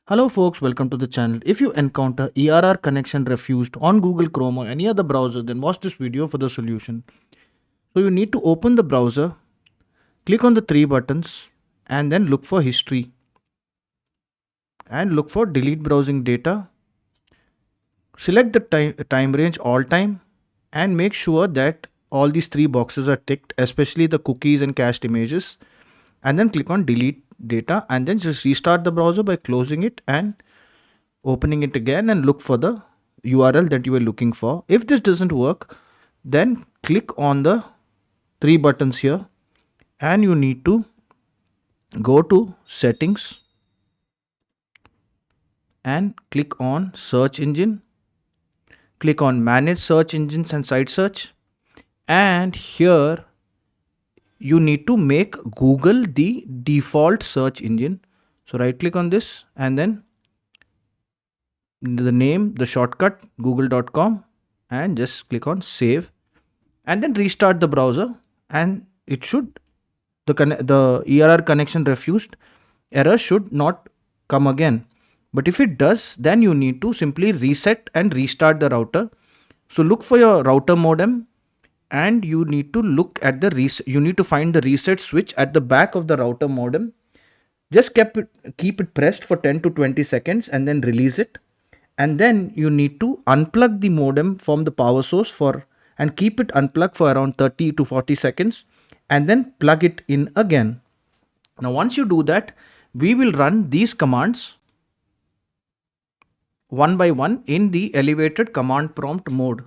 Hello folks, welcome to the channel. If you encounter ERR connection refused on Google Chrome or any other browser, then watch this video for the solution. So you need to open the browser, click on the three buttons and then look for history and look for delete browsing data. Select the time range all time and make sure that all these three boxes are ticked, especially the cookies and cached images, and then click on delete data and then just restart the browser by closing it and opening it again and look for the URL that you were looking for. If this doesn't work, then click on the three buttons here and you need to go to settings and click on search engine. Click on manage search engines and site search, and here you need to make Google the default search engine. So right click on this and then the name, the shortcut google.com, and just click on save and then restart the browser, and it should the ERR connection refused error should not come again. But if it does, then you need to simply reset and restart the router. So look for your router modem and you need to look at the you need to find the reset switch at the back of the router modem. Just keep it pressed for 10 to 20 seconds and then release it, and then you need to unplug the modem from the power source for and keep it unplugged for around 30 to 40 seconds and then plug it in again. Now once you do that, we will run these commands one by one in the elevated command prompt mode.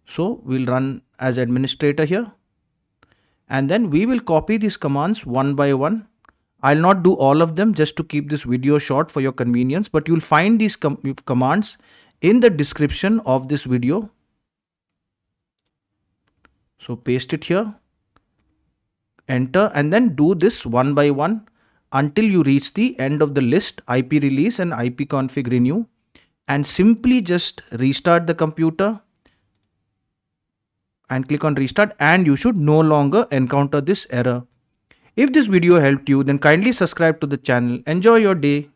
So we'll run as administrator here and then we will copy these commands one by one. I'll not do all of them just to keep this video short for your convenience, but you'll find these commands in the description of this video. So paste it here, enter, and then do this one by one until you reach the end of the list IP release and Ipconfig renew, and simply just restart the computer and click on restart, and you should no longer encounter this error. If this video helped you, then kindly subscribe to the channel. Enjoy your day.